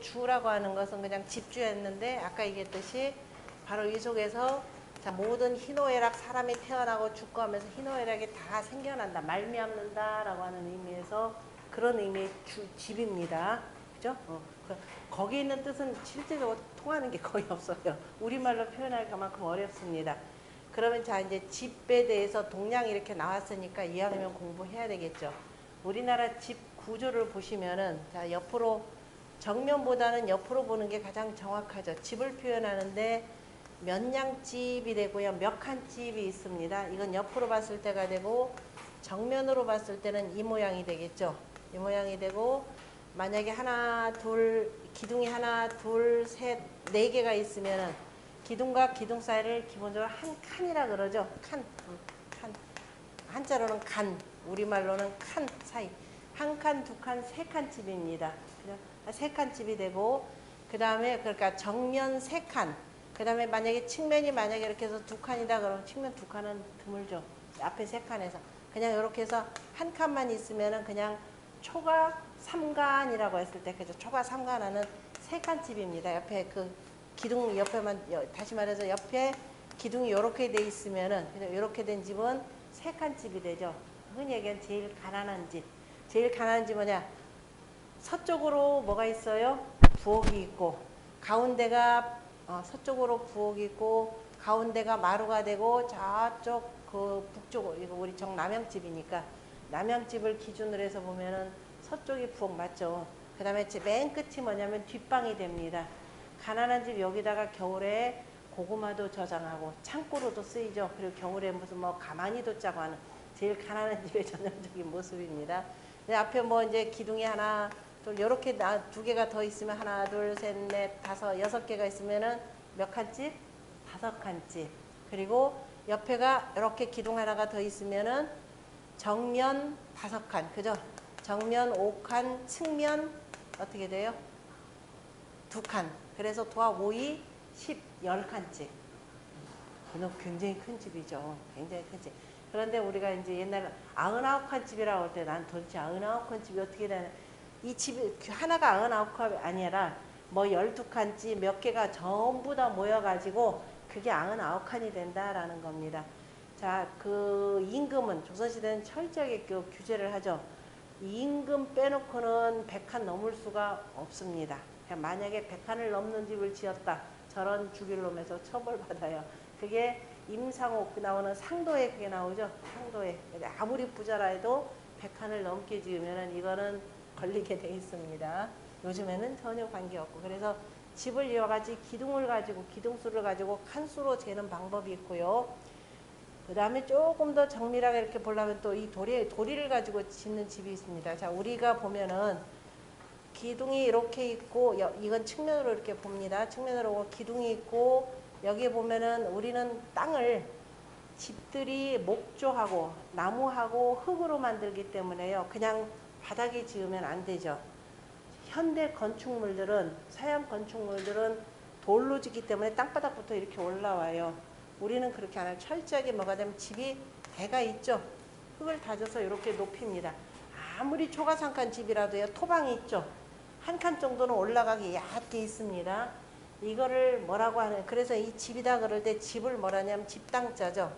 주라고 하는 것은 그냥 집주였는데 아까 얘기했듯이 바로 이 속에서 자, 모든 희노애락 사람이 태어나고 죽고 하면서 희노애락이 다 생겨난다, 말미암는다라고 하는 의미에서 그런 의미의 집입니다. 그죠? 거기 있는 뜻은 실제적으로 통하는 게 거의 없어요. 우리말로 표현할 것만큼 어렵습니다. 그러면 자 이제 집에 대해서 동양이 이렇게 나왔으니까 이왕이면 공부해야 되겠죠. 우리나라 집 구조를 보시면은 자 옆으로 정면보다는 옆으로 보는 게 가장 정확하죠. 집을 표현하는데 몇냥집이 되고요. 몇 칸집이 있습니다. 이건 옆으로 봤을 때가 되고 정면으로 봤을 때는 이 모양이 되겠죠. 이 모양이 되고 만약에 하나, 둘, 기둥이 하나, 둘, 셋, 네 개가 있으면은 기둥과 기둥 사이를 기본적으로 한 칸이라 그러죠. 칸. 한자로는 간, 우리말로는 칸 사이. 한 칸, 두 칸, 세 칸 집입니다. 세 칸 집이 되고 그 다음에 그러니까 정면 세 칸. 그 다음에 만약에 측면이 만약에 이렇게 해서 두 칸이다 그러면 측면 두 칸은 드물죠. 앞에 세 칸에서 그냥 이렇게 해서 한 칸만 있으면은 그냥 초가 3간이라고 했을 때 그죠. 초가 3간 하는 세 칸 집입니다. 옆에 그 기둥 옆에만 다시 말해서 옆에 기둥이 이렇게 돼 있으면은 이렇게 된 집은 세 칸 집이 되죠. 흔히 얘기하는 제일 가난한 집. 제일 가난한 집 뭐냐? 서쪽으로 뭐가 있어요? 부엌이 있고 가운데가 서쪽으로 부엌이 있고 가운데가 마루가 되고 저쪽 그 북쪽 이거 우리 정남향집이니까 남향집을 기준으로 해서 보면은 서쪽이 부엌 맞죠. 그 다음에 맨 끝이 뭐냐면 뒷방이 됩니다. 가난한 집 여기다가 겨울에 고구마도 저장하고 창고로도 쓰이죠. 그리고 겨울에 무슨 뭐 가마니도 짜고 하는 제일 가난한 집의 전형적인 모습입니다. 앞에 뭐 이제 기둥이 하나 둘 이렇게 두 개가 더 있으면 하나 둘 셋 넷 다섯 여섯 개가 있으면은 몇 칸집? 5칸집. 그리고 옆에가 이렇게 기둥 하나가 더 있으면은 정면 5칸 그죠? 정면 5칸 측면 어떻게 돼요? 2칸. 그래서 도합 5이 10칸집. 이건 굉장히 큰 집이죠. 굉장히 큰 집. 그런데 우리가 이제 옛날에 99칸 집이라고 할 때 난 도대체 99칸 집이 어떻게 되나. 이 집이 하나가 99칸이 아니라 뭐 12칸 집 몇 개가 전부 다 모여가지고 그게 99칸이 된다라는 겁니다. 자, 그 임금은 조선시대는 철저하게 그 규제를 하죠. 임금 빼놓고는 100칸 넘을 수가 없습니다. 만약에 100칸을 넘는 집을 지었다. 저런 죽일 놈에서 처벌받아요. 그게 임상옥 나오는 상도에 그게 나오죠. 상도에. 아무리 부자라 해도 100칸을 넘게 지으면 이거는 걸리게 돼 있습니다. 요즘에는 전혀 관계없고. 그래서 집을 이어가지 기둥을 가지고 기둥수를 가지고 칸수로 재는 방법이 있고요. 그 다음에 조금 더 정밀하게 이렇게 보려면 또 이 도리를 가지고 짓는 집이 있습니다. 자, 우리가 보면은 기둥이 이렇게 있고 이건 측면으로 이렇게 봅니다. 측면으로 기둥이 있고 여기 보면은 우리는 땅을 집들이 목조하고 나무하고 흙으로 만들기 때문에요. 그냥 바닥에 지으면 안 되죠. 현대 건축물들은 서양 건축물들은 돌로 짓기 때문에 땅바닥부터 이렇게 올라와요. 우리는 그렇게 안 하고 철저하게 뭐가 되면 집이 대가 있죠. 흙을 다져서 이렇게 높입니다. 아무리 초가상칸 집이라도요. 토방이 있죠. 한 칸 정도는 올라가기 얕게 있습니다. 이거를 뭐라고 하는 그래서 이 집이다 그럴 때 집을 뭐라냐면 집당자죠.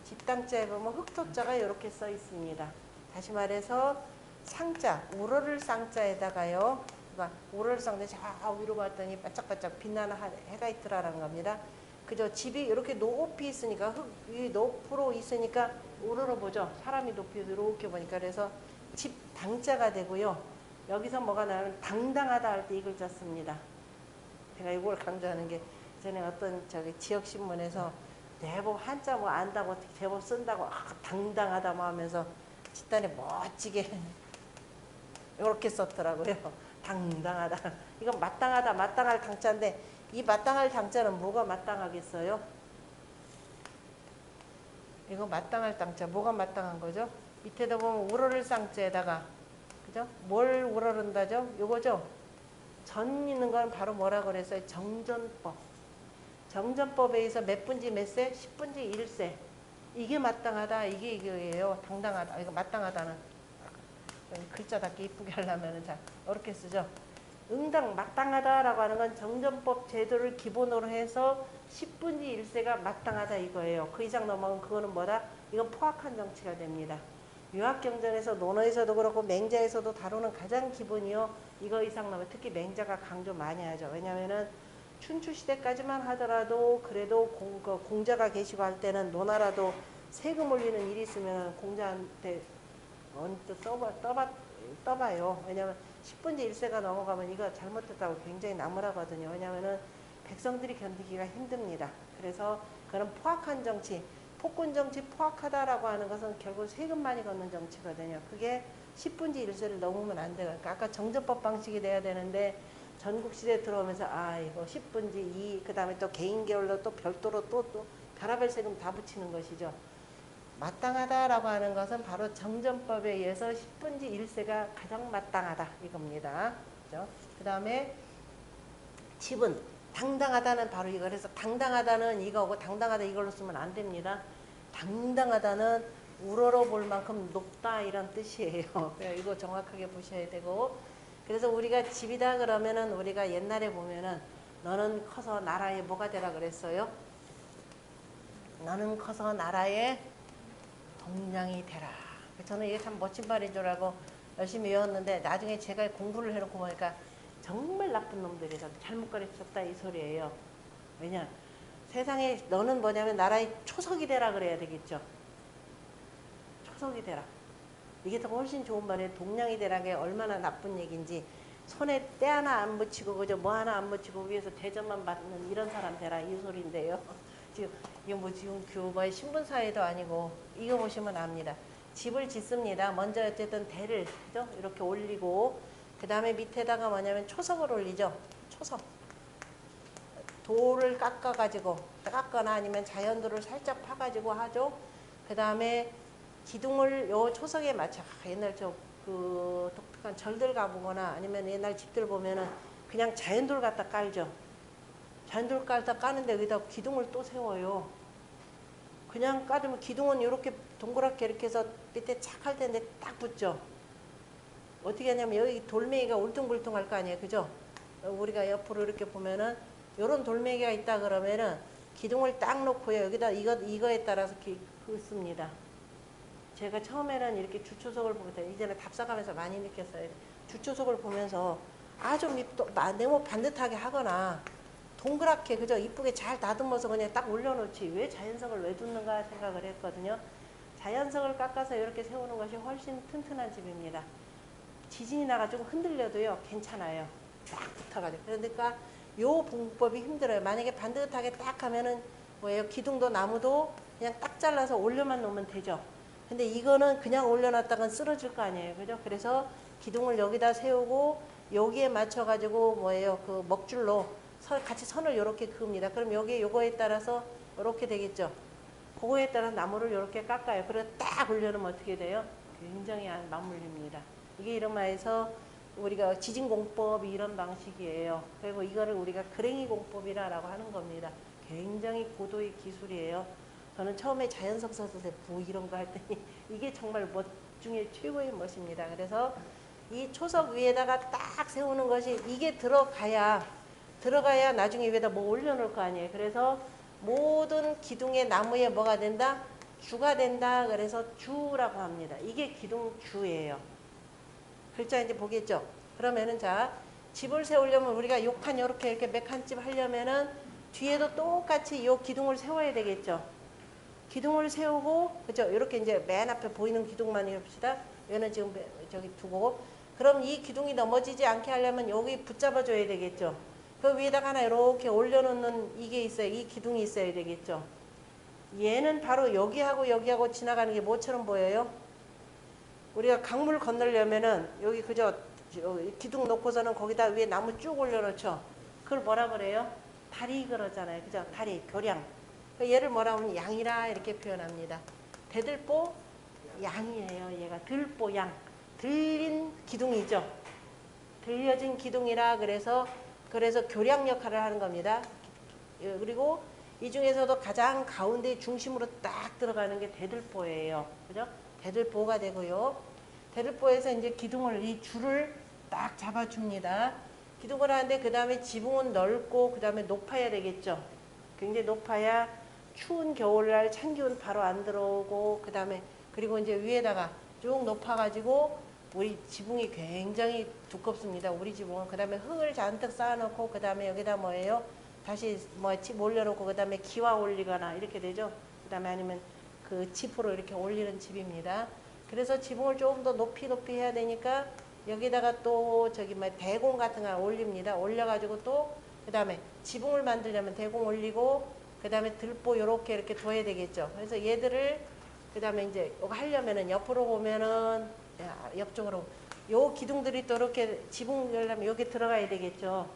집당자에 보면 흑토자가 이렇게 써 있습니다. 다시 말해서 상자, 우러를 쌍자에다가요. 그러니까 우러를 쌍자 저 위로 봤더니 반짝반짝 빛나는 해가 있더라라는 겁니다. 그죠? 집이 이렇게 높이 있으니까 흙이 높으로 있으니까 우러러 보죠. 사람이 높이 이렇게 보니까 그래서 집 당자가 되고요. 여기서 뭐가 나오면 당당하다 할 때 이 글자 씁니다. 제가 이걸 강조하는 게 전에 어떤 저기 지역 신문에서 대법 한자 뭐 안다고 어떻게 제법 쓴다고 당당하다 뭐 하면서 집단에 멋지게 이렇게 썼더라고요. 당당하다. 이건 마땅하다, 마땅할 당자인데 이 마땅할 당자는 뭐가 마땅하겠어요? 이거 마땅할 당자 뭐가 마땅한 거죠? 밑에다 보면 우러를 쌍자에다가 그죠? 뭘 우러른다죠? 요거죠? 전 있는 건 바로 뭐라 그랬어요? 정전법. 정전법에 의해서 몇 분지 몇 세? 10분지 1세. 이게 마땅하다. 이게 이거예요. 당당하다. 이거 마땅하다는. 글자답게 이쁘게 하려면 자, 이렇게 쓰죠. 응당 마땅하다라고 하는 건 정전법 제도를 기본으로 해서 10분지 1세가 마땅하다 이거예요. 그 이상 넘어가면 그거는 뭐다? 이건 포악한 정치가 됩니다. 유학경전에서 논어에서도 그렇고 맹자에서도 다루는 가장 기본이요. 이거 이상 넘으면 특히 맹자가 강조 많이 하죠. 왜냐면은 춘추시대까지만 하더라도 그래도 공자가 계시고 할 때는 노나라도 세금 올리는 일이 있으면 공자한테 언뜻 떠봐요. 왜냐면 10분지 1세가 넘어가면 이거 잘못했다고 굉장히 나무라거든요. 왜냐면은 백성들이 견디기가 힘듭니다. 그래서 그런 포악한 정치, 폭군 정치 포악하다라고 하는 것은 결국 세금 많이 걷는 정치거든요. 그게 10분지 1세를 넘으면 안 돼요. 그러니까 아까 정전법 방식이 돼야 되는데 전국시대 들어오면서 이거 10분지 2, 그 다음에 또 개인계열로 또 별도로 또 별하별 세금 다 붙이는 것이죠. 마땅하다라고 하는 것은 바로 정전법에 의해서 10분지 1세가 가장 마땅하다 이겁니다. 그렇죠? 그 다음에 집은 당당하다는 바로 이거. 그래서 당당하다는 이거고 당당하다 이걸로 쓰면 안 됩니다. 당당하다는 우러러 볼 만큼 높다 이런 뜻이에요. 이거 정확하게 보셔야 되고, 그래서 우리가 집이다 그러면은 우리가 옛날에 보면은 너는 커서 나라에 뭐가 되라 그랬어요? 너는 커서 나라에 동량이 되라. 저는 이게 참 멋진 말인 줄 알고 열심히 외웠는데 나중에 제가 공부를 해놓고 보니까 정말 나쁜 놈들이다. 잘못 가르쳤다 이 소리예요. 왜냐? 세상에 너는 뭐냐면 나라의 초석이 되라 그래야 되겠죠. 초석이 되라. 이게 더 훨씬 좋은 말이에요. 동량이 되라는 게 얼마나 나쁜 얘기인지. 손에 때 하나 안 묻히고 그저 뭐 하나 안 묻히고 위에서 대접만 받는 이런 사람 되라 이 소리인데요. 지금 이거 뭐 지금 교과의 신분사회도 아니고 이거 보시면 압니다. 집을 짓습니다. 먼저 어쨌든 대를 그죠? 이렇게 올리고 그 다음에 밑에다가 뭐냐면 초석을 올리죠. 초석. 돌을 깎아가지고 깎거나 아니면 자연돌을 살짝 파가지고 하죠. 그 다음에 기둥을 요 초석에 맞춰. 옛날 그 독특한 절들 가보거나 아니면 옛날 집들 보면은 그냥 자연돌 갖다 깔죠. 자연돌 갖다 까는데 여기다 기둥을 또 세워요. 그냥 까두면 기둥은 이렇게 동그랗게 이렇게 해서 밑에 착 할 텐데 딱 붙죠. 어떻게 하냐면 여기 돌멩이가 울퉁불퉁할 거 아니에요. 그죠? 우리가 옆으로 이렇게 보면은 요런 돌멩이가 있다 그러면은 기둥을 딱 놓고요. 여기다 이거에 따라서 긋습니다. 제가 처음에는 이렇게 주초석을 보면서 이제는 답사가면서 많이 느꼈어요. 주초석을 보면서 아주 네모 반듯하게 하거나 동그랗게 그저 이쁘게 잘 다듬어서 그냥 딱 올려놓지 왜 자연석을 왜 뒀는가 생각을 했거든요. 자연석을 깎아서 이렇게 세우는 것이 훨씬 튼튼한 집입니다. 지진이 나가지고 흔들려도요 괜찮아요. 딱 붙어가지고. 그러니까 요 봉법이 힘들어요. 만약에 반듯하게 딱 하면은 뭐예요? 기둥도 나무도 그냥 딱 잘라서 올려만 놓으면 되죠. 근데 이거는 그냥 올려놨다간 쓰러질 거 아니에요. 그죠? 그래서 기둥을 여기다 세우고 여기에 맞춰가지고 뭐예요? 그 먹줄로 같이 선을 이렇게 그읍니다. 그럼 여기 요거에 따라서 이렇게 되겠죠. 그거에 따라 나무를 이렇게 깎아요. 그래서 딱 올려놓으면 어떻게 돼요? 굉장히 맞물립니다. 이게 이름하여서 우리가 지진공법이 이런 방식이에요. 그리고 이거를 우리가 그랭이공법이라고 하는 겁니다. 굉장히 고도의 기술이에요. 저는 처음에 자연석 썼을 때 이런 거 할 때니 이게 정말 멋 중에 최고의 멋입니다. 그래서 이 초석 위에다가 딱 세우는 것이 이게 들어가야 나중에 위에다 뭐 올려놓을 거 아니에요. 그래서 모든 기둥의 나무에 뭐가 된다? 주가 된다. 그래서 주라고 합니다. 이게 기둥주예요. 글자 이제 보겠죠? 그러면은 자, 집을 세우려면 우리가 요 칸 이렇게 몇 칸집 하려면은 뒤에도 똑같이 요 기둥을 세워야 되겠죠? 기둥을 세우고, 그죠? 이렇게 이제 맨 앞에 보이는 기둥만 해봅시다. 얘는 지금 저기 두고. 그럼 이 기둥이 넘어지지 않게 하려면 여기 붙잡아줘야 되겠죠? 그 위에다가 하나 이렇게 올려놓는 이게 있어요. 이 기둥이 있어야 되겠죠? 얘는 바로 여기하고 지나가는 게 뭐처럼 보여요? 우리가 강물 건너려면은 여기 그저 기둥 놓고서는 거기다 위에 나무 쭉 올려놓죠. 그걸 뭐라 그래요? 다리 그러잖아요. 그죠? 다리, 교량. 얘를 뭐라 하면 양이라 이렇게 표현합니다. 대들보 양이에요. 얘가 들보 양. 들린 기둥이죠. 들려진 기둥이라 그래서 교량 역할을 하는 겁니다. 그리고 이 중에서도 가장 가운데 중심으로 딱 들어가는 게 대들보예요. 그죠? 대들보가 되고요. 대들보에서 이제 기둥을 이 줄을 딱 잡아줍니다. 기둥을 하는데 그 다음에 지붕은 넓고 그 다음에 높아야 되겠죠. 굉장히 높아야 추운 겨울날 찬 기운 바로 안 들어오고 그 다음에 그리고 이제 위에다가 쭉 높아가지고 우리 지붕이 굉장히 두껍습니다. 우리 지붕은 그 다음에 흙을 잔뜩 쌓아놓고 그 다음에 여기다 뭐예요? 다시 뭐 집 올려놓고 그 다음에 기와 올리거나 이렇게 되죠. 그 다음에 아니면 그 짚으로 이렇게 올리는 집입니다. 그래서 지붕을 조금 더 높이 해야 되니까 여기다가 또 저기 뭐 대공 같은 거 올립니다. 올려가지고 또 그 다음에 지붕을 만들려면 대공 올리고 그 다음에 들보 요렇게 이렇게 둬야 되겠죠. 그래서 얘들을 그 다음에 이제 이거 하려면은 옆으로 보면은 옆쪽으로 요 기둥들이 또 이렇게 지붕 열려면 여기 들어가야 되겠죠.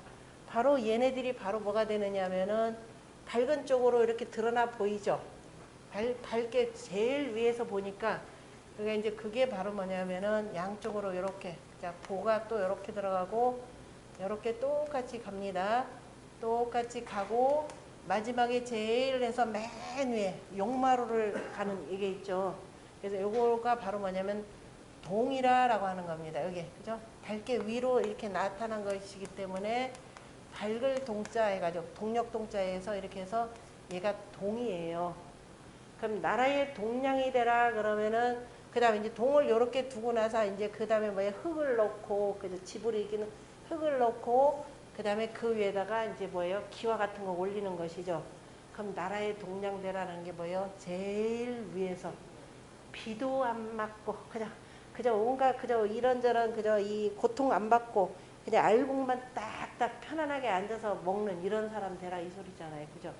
바로 얘네들이 바로 뭐가 되느냐면은 밝은 쪽으로 이렇게 드러나 보이죠. 밝게 제일 위에서 보니까 그게 이제 그게 바로 뭐냐면은 양쪽으로 이렇게 자 보가 또 이렇게 들어가고 이렇게 똑같이 갑니다. 똑같이 가고 마지막에 제일 해서 맨 위에 용마루를 가는 이게 있죠. 그래서 요거가 바로 뭐냐면 동이라라고 하는 겁니다. 여기 그죠? 밝게 위로 이렇게 나타난 것이기 때문에 밝을 동자 해가지고 동력 동자에서 이렇게 해서 얘가 동이에요. 그럼 나라의 동량이 되라 그러면은 그 다음에 이제 동을 이렇게 두고 나서 이제 그 다음에 뭐야 흙을 넣고 그죠? 집을 이기는 흙을 넣고 그 다음에 그 위에다가 이제 뭐예요? 기와 같은 거 올리는 것이죠. 그럼 나라의 동량 되라는 게 뭐예요? 제일 위에서 비도 안 맞고 그저 온갖 그저 이런저런 그저 이 고통 안 받고 그냥 알곡만 딱딱 편안하게 앉아서 먹는 이런 사람 되라 이 소리잖아요. 그죠?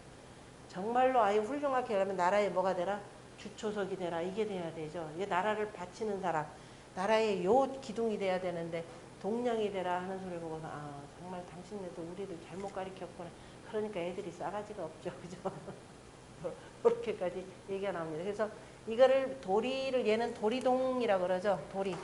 정말로 아예 훌륭하게 하려면 나라에 뭐가 되라? 주초석이 되라. 이게 돼야 되죠. 이게 나라를 바치는 사람. 나라의 요 기둥이 돼야 되는데 동량이 되라 하는 소리 보고서 아 정말 당신네도 우리를 잘못 가르쳤구나. 그러니까 애들이 싸가지가 없죠. 그죠? 그렇게까지 얘기가 나옵니다. 그래서 이거를 도리를 얘는 도리동이라고 그러죠. 도리.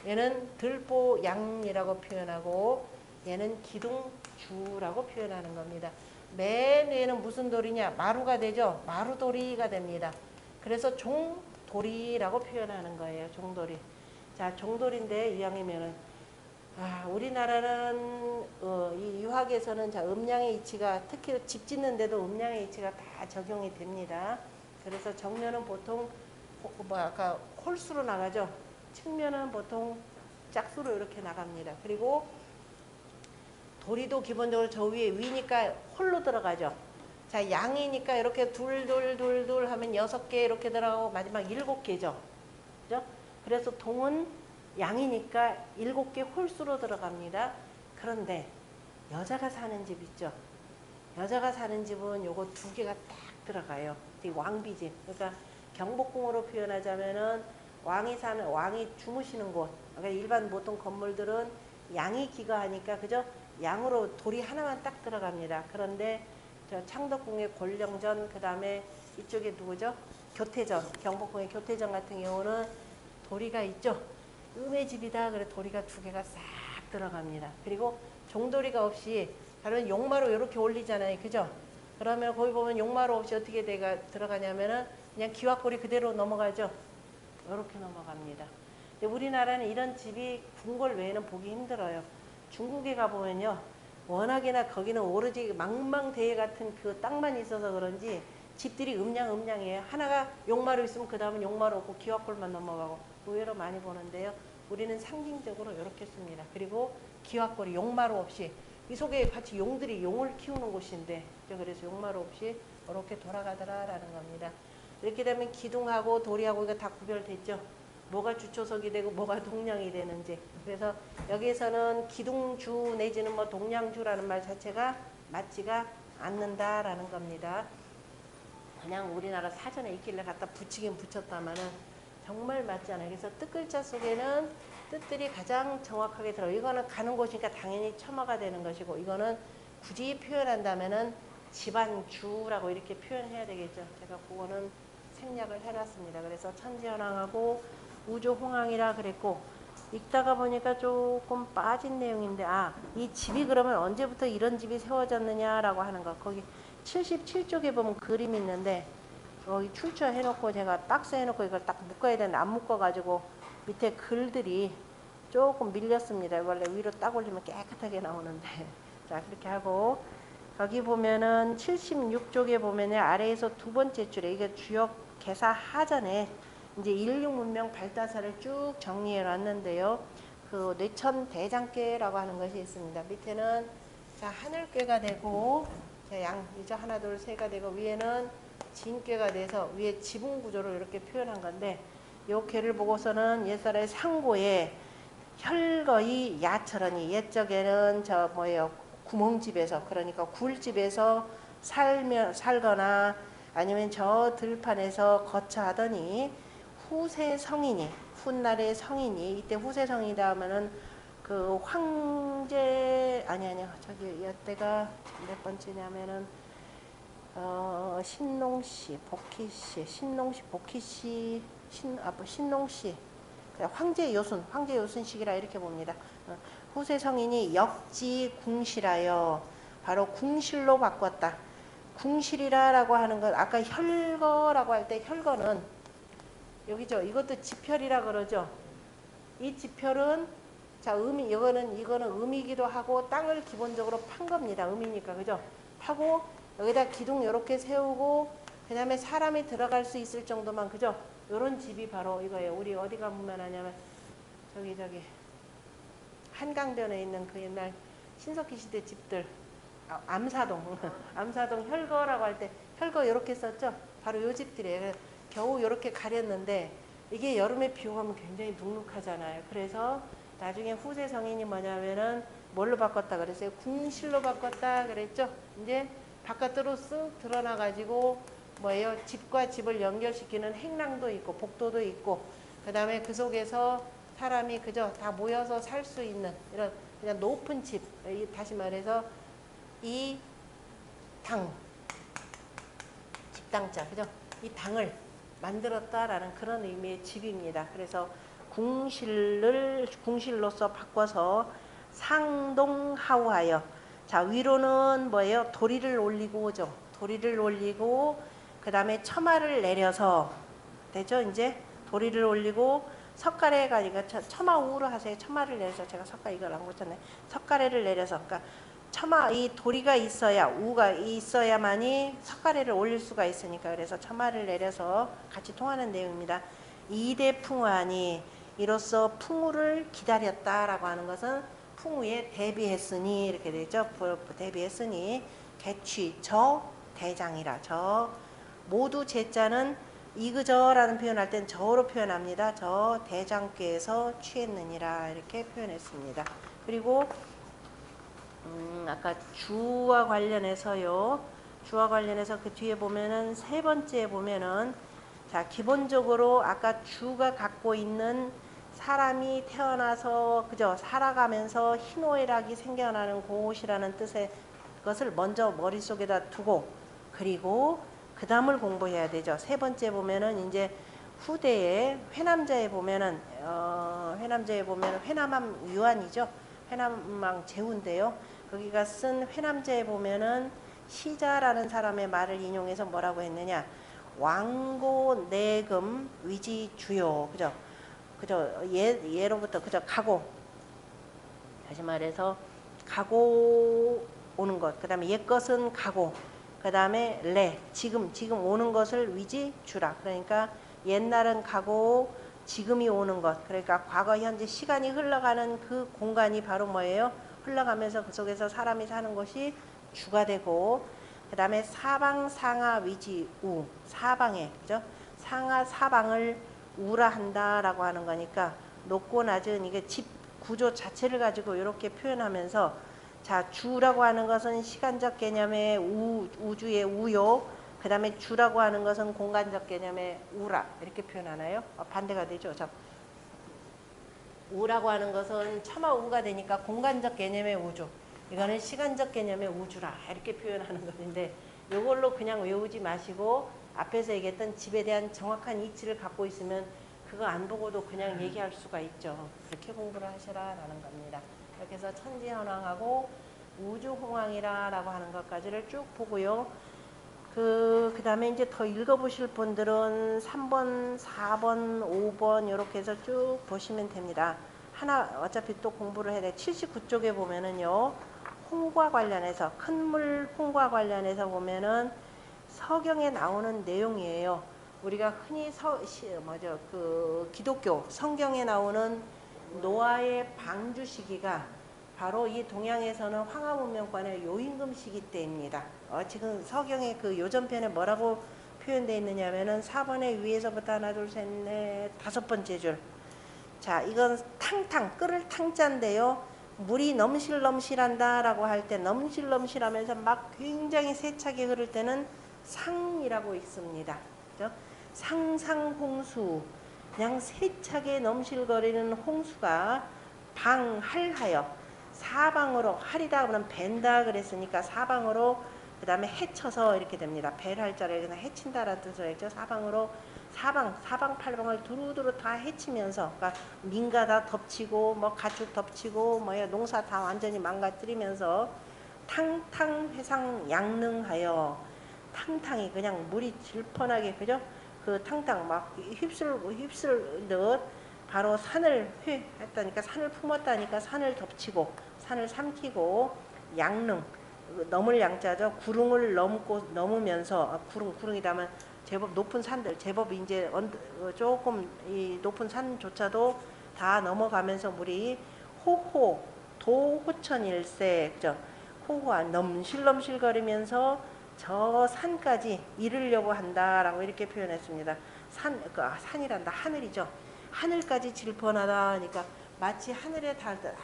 얘는 들보양이라고 표현하고 얘는 기둥주라고 표현하는 겁니다. 맨 위에는 무슨 돌이냐? 마루가 되죠. 마루돌이가 됩니다. 그래서 종돌이라고 표현하는 거예요. 종돌이. 자, 종돌인데 이왕이면은 우리나라는 이 유학에서는 자 음량의 이치가 특히 집 짓는 데도 음량의 이치가 다 적용이 됩니다. 그래서 정면은 보통 아까 홀수로 나가죠. 측면은 보통 짝수로 이렇게 나갑니다. 그리고 도리도 기본적으로 저 위에 위니까 홀로 들어가죠. 자 양이니까 이렇게 둘 하면 6개 이렇게 들어가고 마지막 7개죠. 그죠? 그래서 동은 양이니까 7개 홀수로 들어갑니다. 그런데 여자가 사는 집 있죠. 여자가 사는 집은 요거 2개가 딱 들어가요. 왕비집. 그러니까 경복궁으로 표현하자면은 왕이 주무시는 곳. 그러니까 일반 보통 건물들은 양이 기거하니까 그죠? 양으로 돌이 하나만 딱 들어갑니다. 그런데 저 창덕궁의 권령전 그 다음에 이쪽에 누구죠? 교태전. 경복궁의 교태전 같은 경우는 도리가 있죠. 음의 집이다. 그래 도리가 2개가 싹 들어갑니다. 그리고 종도리가 없이 다른 용마로 이렇게 올리잖아요. 그죠? 그러면 거기 보면 용마로 없이 어떻게 들어가냐면은 그냥 기와골이 그대로 넘어가죠. 이렇게 넘어갑니다. 근데 우리나라는 이런 집이 궁궐 외에는 보기 힘들어요. 중국에 가보면요. 워낙에나 거기는 오로지 망망대해 같은 그 땅만 있어서 그런지 집들이 음량이에요. 하나가 용마로 있으면 그 다음은 용마로 없고 기와골만 넘어가고 의외로 많이 보는데요. 우리는 상징적으로 이렇게 씁니다. 그리고 기와골이 용마로 없이 이 속에 같이 용들이 용을 키우는 곳인데 그래서 용마로 없이 이렇게 돌아가더라라는 겁니다. 이렇게 되면 기둥하고 도리하고 이거 다 구별됐죠. 뭐가 주초석이 되고 뭐가 동량이 되는지. 그래서 여기에서는 기둥주 내지는 뭐 동량주라는 말 자체가 맞지가 않는다라는 겁니다. 그냥 우리나라 사전에 있길래 갖다 붙이긴 붙였다마는 정말 맞지 않아요. 그래서 뜻글자 속에는 뜻들이 가장 정확하게 들어요. 이거는 가는 곳이니까 당연히 첨화가 되는 것이고 이거는 굳이 표현한다면은 집안주라고 이렇게 표현해야 되겠죠. 제가 그거는 생략을 해놨습니다. 그래서 천지현황하고 우주홍황이라 그랬고 읽다가 보니까 조금 빠진 내용인데 이 집이 그러면 언제부터 이런 집이 세워졌느냐라고 하는 거 거기 77쪽에 보면 그림이 있는데 여기 출처해놓고 제가 박스 해놓고 이걸 딱 묶어야 되는데 안 묶어가지고 밑에 글들이 조금 밀렸습니다. 원래 위로 딱 올리면 깨끗하게 나오는데. 자, 그렇게 하고 거기 보면은 76쪽에 보면은 아래에서 두 번째 줄에 이게 주역 개사 하전에 이제 인류 문명 발달사를 쭉 정리해 놨는데요. 그 뇌천 대장괴라고 하는 것이 있습니다. 밑에는 자 하늘괴가 되고 이제 하나 둘 세가 되고 위에는 진괴가 돼서 위에 지붕 구조를 이렇게 표현한 건데 요 괴를 보고서는 옛날에 상고에 혈거의 야철언이 옛적에는 저 뭐예요 구멍집에서 그러니까 굴집에서 살거나 아니면 저 들판에서 거처하더니 후세 성인이 훗날의 성인이 이때 후세 성이다 하면은 그 황제 아니요 저기 이때가 몇 번째냐면은 신농씨 복희씨 신농씨 복희씨 신농씨 황제 요순 시기라 이렇게 봅니다. 후세 성인이 역지 궁실하여 바로 궁실로 바꿨다. 궁실이라고 하는 건 아까 혈거라고 할 때 혈거는 여기죠. 이것도 지펼이라 그러죠. 이 지펼은 자 이거는 음이기도 하고 땅을 기본적으로 판 겁니다. 음이니까 그죠. 파고 여기다 기둥 이렇게 세우고 그다음에 사람이 들어갈 수 있을 정도만 그죠. 요런 집이 바로 이거예요. 우리 어디 가보면 하냐면 저기 한강변에 있는 그 옛날 신석기 시대 집들 암사동 암사동 혈거라고 할 때 혈거 이렇게 썼죠. 바로 요 집들이에요. 겨우 이렇게 가렸는데 이게 여름에 비 오면 굉장히 눅눅하잖아요. 그래서 나중에 후세 성인이 뭐냐면은 뭘로 바꿨다 그랬어요? 궁실로 바꿨다 그랬죠. 이제 바깥으로 쓱 드러나 가지고 뭐예요? 집과 집을 연결시키는 행랑도 있고 복도도 있고 그다음에 그 속에서 사람이 그저 다 모여서 살 수 있는 이런 그냥 높은 집 다시 말해서 이 당 집당자 그죠? 이 당을 만들었다라는 그런 의미의 집입니다. 그래서 궁실로서 바꿔서 상동하우하여 자 위로는 뭐예요? 도리를 올리고 오죠. 도리를 올리고 그 다음에 처마를 내려서 되죠. 이제 도리를 올리고 석가래가 아니라 처마 우로 하세요. 처마를 내려서 제가 석가 이걸 안 고쳤네. 석가래를 내려서 그러니까 처마 이 도리가 있어야 우가 있어야만이 석가래를 올릴 수가 있으니까 그래서 처마를 내려서 같이 통하는 내용입니다. 이대 풍화니 이로써 풍우를 기다렸다라고 하는 것은 풍우에 대비했으니 이렇게 되죠. 대비했으니 개취 저 대장이라 저 모두 제자는 이그저라는 표현할 땐 저로 표현합니다. 저 대장께서 취했느니라 이렇게 표현했습니다. 그리고 아까 주와 관련해서요. 주와 관련해서 그 뒤에 보면은 세 번째에 보면은 자 기본적으로 아까 주가 갖고 있는 사람이 태어나서 그저 살아가면서 희노애락이 생겨나는 곳이라는 뜻의 것을 먼저 머릿속에다 두고 그리고 그 다음을 공부해야 되죠. 세 번째 보면은 이제 후대에 회남자에 보면은 회남함 유한이죠. 회남망 제후인데요. 거기가 쓴 회남자에 보면은 시자라는 사람의 말을 인용해서 뭐라고 했느냐? 왕고 내금 위지 주요 그죠? 예로부터 그죠? 가고 다시 말해서 가고 오는 것. 그다음에 옛 것은 가고 그다음에 지금 오는 것을 위지 주라. 그러니까 옛날은 가고 지금이 오는 것. 그러니까 과거 현재 시간이 흘러가는 그 공간이 바로 뭐예요? 흘러가면서 그 속에서 사람이 사는 것이 주가 되고 그다음에 사방 상하 위지 우 사방에 그죠? 상하 사방을 우라 한다라고 하는 거니까 높고 낮은 이게 집 구조 자체를 가지고 이렇게 표현하면서 자 주라고 하는 것은 시간적 개념의 우주의 우요 그 다음에 주라고 하는 것은 공간적 개념의 우라 이렇게 표현하나요? 반대가 되죠. 자, 우라고 하는 것은 처마 우가 되니까 공간적 개념의 우주 이거는 시간적 개념의 우주라 이렇게 표현하는 것인데 이걸로 그냥 외우지 마시고 앞에서 얘기했던 집에 대한 정확한 이치를 갖고 있으면 그거 안 보고도 그냥 얘기할 수가 있죠. 그렇게 공부를 하시라라는 겁니다. 이렇게 해서 천지현황하고 우주홍황이라고 하는 것까지를 쭉 보고요. 그 다음에 이제 더 읽어보실 분들은 3번, 4번, 5번 이렇게 해서 쭉 보시면 됩니다. 하나 어차피 또 공부를 해야 돼. 79쪽에 보면은요. 홍과 관련해서 큰 물 홍과 관련해서 보면은 서경에 나오는 내용이에요. 우리가 흔히 그 기독교 성경에 나오는 노아의 방주 시기가 바로 이 동양에서는 황하문명권의 요임금 시기 때입니다. 지금 서경의 그 요전편에 뭐라고 표현되어 있느냐면은 4번의 위에서부터 하나 둘 셋 넷 다섯 번째 줄. 자, 이건 탕탕 끓을 탕자인데요. 물이 넘실넘실한다라고 할 때 넘실넘실하면서 막 굉장히 세차게 흐를 때는 상이라고 있습니다. 그죠? 상상홍수, 그냥 세차게 넘실거리는 홍수가 방할하여 사방으로 할이다 그러면 벤다 그랬으니까 사방으로 그 다음에 해쳐서 이렇게 됩니다. 벨할 자를 그냥 해친다라는 뜻으로 했죠. 사방으로 사방팔방을 두루두루 다 해치면서 그러니까 민가 다 덮치고 뭐 가축 덮치고 뭐야 농사 다 완전히 망가뜨리면서 탕탕회상 양능하여 탕탕이 그냥 물이 질펀하게 그죠? 그 탕탕 막 휩쓸듯 바로 산을 했다니까 산을 품었다니까 산을 덮치고 산을 삼키고 양능 넘을 양자죠. 구릉을 넘으면서 구릉이라면 제법 높은 산들 제법 이제 조금 이 높은 산조차도 다 넘어가면서 물이 호호 도호천일세 호호한 넘실넘실거리면서 저 산까지 이르려고 한다라고 이렇게 표현했습니다. 산이란다 하늘이죠. 하늘까지 질펀하다 하니까 마치 하늘에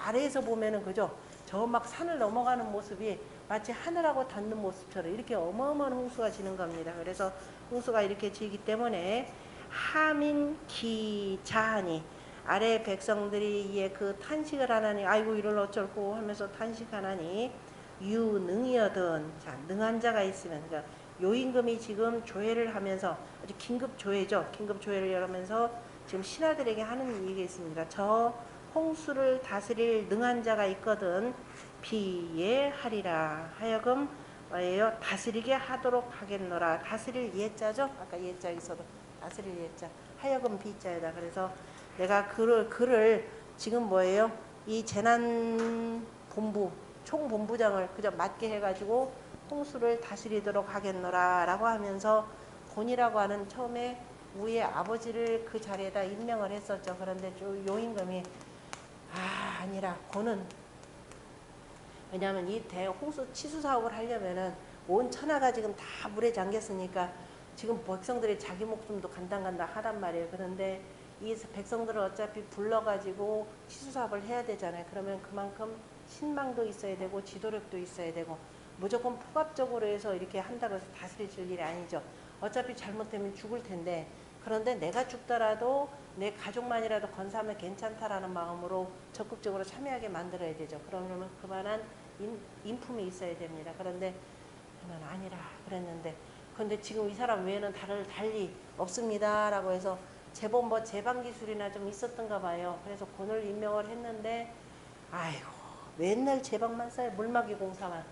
아래에서 보면은 그죠? 저 막 산을 넘어가는 모습이 마치 하늘하고 닿는 모습처럼 이렇게 어마어마한 홍수가 지는 겁니다. 그래서 홍수가 이렇게 지기 때문에 하민 기자하니 아래 백성들이 이에 그 탄식을 하나니 아이고 이를 어쩔고 하면서 탄식하나니 유능이여든 자 능한 자가 있으면 그러니까 요임금이 지금 조회를 하면서 아주 긴급 조회죠. 긴급 조회를 하면서 지금 신하들에게 하는 얘기가 있습니다. 저 홍수를 다스릴 능한 자가 있거든 비예하리라 하여금 다스리게 하도록 하겠노라. 다스릴 예자죠. 아까 예자 있어도 다스릴 예자 하여금 비자에다. 그래서 내가 그를 지금 뭐예요? 이 재난본부 총본부장을 그저 맡게 해가지고 홍수를 다스리도록 하겠노라 라고 하면서 곤이라고 하는 처음에 우리의 아버지를 그 자리에다 임명을 했었죠. 그런데 요임금이 아니라 곤은 왜냐하면 이 대홍수 치수 사업을 하려면은 온 천하가 지금 다 물에 잠겼으니까 지금 백성들이 자기 목숨도 간당간당 하단 말이에요. 그런데 이 백성들을 어차피 불러가지고 치수 사업을 해야 되잖아요. 그러면 그만큼 신망도 있어야 되고 지도력도 있어야 되고 무조건 폭압적으로 해서 이렇게 한다고 해서 다스려질 일이 아니죠. 어차피 잘못되면 죽을 텐데 그런데 내가 죽더라도 내 가족만이라도 건사하면 괜찮다라는 마음으로 적극적으로 참여하게 만들어야 되죠. 그러면 그만한 인품이 있어야 됩니다. 그런데 그는 아니라 그랬는데 그런데 지금 이 사람 외에는 달리 없습니다 라고 해서 제법 뭐 제방 기술이나 좀 있었던가 봐요. 그래서 곤을 임명을 했는데 아이고 맨날 제방만 써요. 물막이 공사만.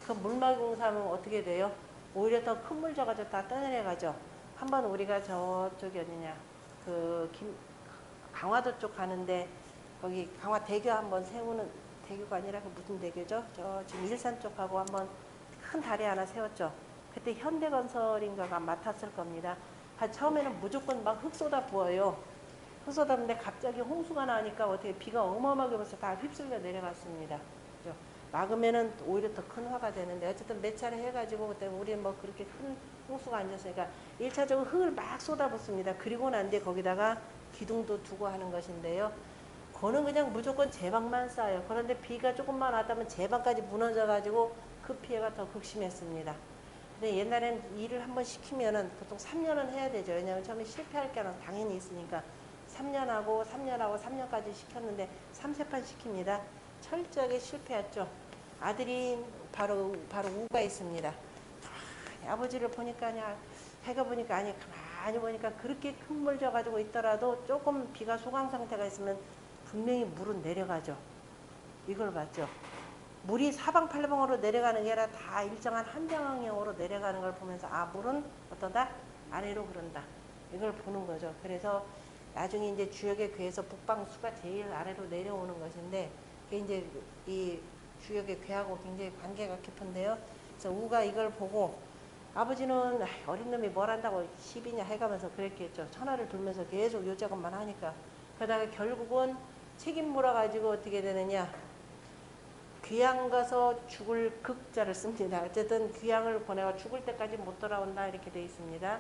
그 물막이 공사하면 어떻게 돼요? 오히려 더 큰 물 져가지고 다 떠내려가죠. 한번 우리가 저쪽이 어디냐 강화도 쪽 가는데 거기 강화대교 한번 세우는 대교가 아니라 그 무슨 대교죠? 저 지금 일산 쪽하고 한번 큰 다리 하나 세웠죠. 그때 현대건설인가가 맡았을 겁니다. 처음에는 무조건 막 흙 쏟아 부어요. 흙 쏟았는데 갑자기 홍수가 나니까 어떻게 비가 어마어마하게 오면서 다 휩쓸려 내려갔습니다. 그죠? 막으면은 오히려 더 큰 화가 되는데 어쨌든 몇 차례 해가지고 그때 우리 뭐 그렇게 큰 홍수가 아니었으니까 1차적으로 흙을 막 쏟아붓습니다. 그리고 난 뒤에 거기다가 기둥도 두고 하는 것인데요. 그거는 그냥 무조건 제방만 쌓아요. 그런데 비가 조금만 왔다면 제방까지 무너져가지고 그 피해가 더 극심했습니다. 근데 옛날엔 일을 한번 시키면은 보통 3년은 해야 되죠. 왜냐하면 처음에 실패할 게는 당연히 있으니까 3년까지 시켰는데 3세판 시킵니다. 철저하게 실패했죠. 아들이 바로 우가 있습니다. 아버지를 보니까 해가 보니까 가만히 보니까 그렇게 큰 물 져가지고 있더라도 조금 비가 소강 상태가 있으면 분명히 물은 내려가죠. 이걸 봤죠. 물이 사방팔방으로 내려가는 게 아니라 다 일정한 한 방향으로 내려가는 걸 보면서 물은 어떠다? 아래로 흐른다. 이걸 보는 거죠. 그래서 나중에 이제 주역의 괴에서 북방수가 제일 아래로 내려오는 것인데 그게 이제 이 주역의 괴하고 굉장히 관계가 깊은데요. 그래서 우가 이걸 보고 아버지는 어린 놈이 뭘 한다고 시비냐 해가면서 그랬겠죠. 천하를 돌면서 계속 요 작업만 하니까. 그러다가 결국은 책임 물어가지고 어떻게 되느냐. 귀양 가서 죽을 극자를 씁니다. 어쨌든 귀양을 보내고 죽을 때까지 못 돌아온다 이렇게 되어 있습니다.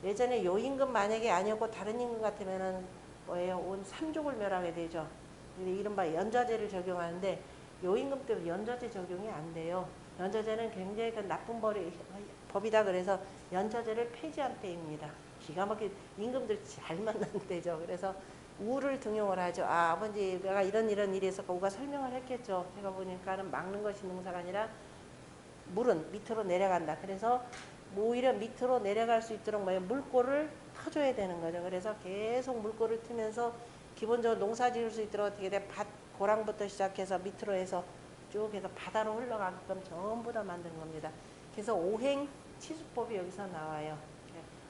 예전에 요 임금 만약에 아니었고 다른 임금 같으면은 뭐예요? 온 삼족을 멸하게 되죠. 이른바 연좌제를 적용하는데 요 임금 때문에 연좌제 적용이 안 돼요. 연좌제는 굉장히 그 나쁜 법이다 그래서 연좌제를 폐지한 때입니다. 기가 막히게 임금들 잘 만난 때죠. 그래서 우를 등용을 하죠. 아, 아버지가 이런 일이 있었고 우가 설명을 했겠죠. 제가 보니까는 막는 것이 능사가 아니라 물은 밑으로 내려간다. 그래서 오히려 밑으로 내려갈 수 있도록 물꼬를 터줘야 되는 거죠. 그래서 계속 물꼬를 트면서 기본적으로 농사 지을 수 있도록 어떻게 돼? 밭 고랑부터 시작해서 밑으로 해서 쭉 해서 바다로 흘러가게끔 전부 다 만든 겁니다. 그래서 오행 치수법이 여기서 나와요.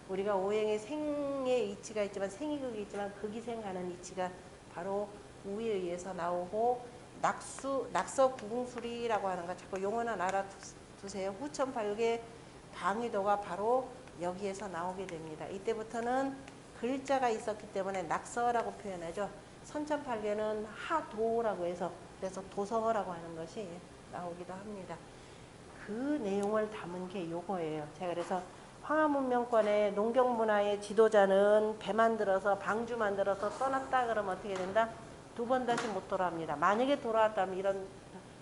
우리가 오행의 생의 이치가 있지만 생이극이 있지만 극이 생하는 이치가 바로 우에 의해서 나오고 낙서 구궁술이라고 하는 거 자꾸 용어는 알아두세요. 후천팔계 방위도가 바로 여기에서 나오게 됩니다. 이때부터는 글자가 있었기 때문에 낙서라고 표현하죠. 선천팔계는 하도라고 해서 그래서 도서라고 하는 것이 나오기도 합니다. 그 내용을 담은 게 요거예요. 제가 그래서 황하문명권의 농경문화의 지도자는 배 만들어서 방주 만들어서 떠났다 그러면 어떻게 된다? 2번 다시 못 돌아옵니다. 만약에 돌아왔다면 이런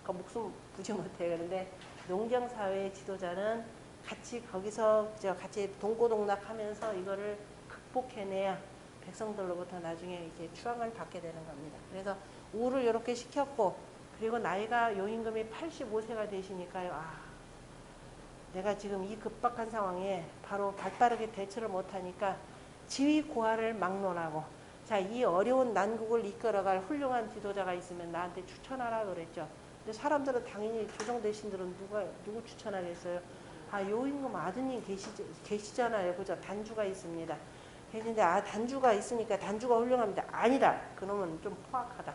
거 목숨 부지 못해요. 그런데 농경사회의 지도자는 같이 거기서 같이 동고동락하면서 이거를 극복해내야 백성들로부터 나중에 이제 추앙을 받게 되는 겁니다. 그래서 우를 이렇게 시켰고 그리고 나이가 요임금이 85세가 되시니까요. 내가 지금 이 급박한 상황에 바로 발빠르게 대처를 못하니까 지위 고하를 막론하고 자, 이 어려운 난국을 이끌어갈 훌륭한 지도자가 있으면 나한테 추천하라 그랬죠. 근데 사람들은 당연히 조정대신들은 누구 추천하겠어요? 요임금 아드님 계시잖아요. 그죠? 단주가 있습니다. 그런데 단주가 있으니까 단주가 훌륭합니다. 아니다. 그놈은 좀 포악하다.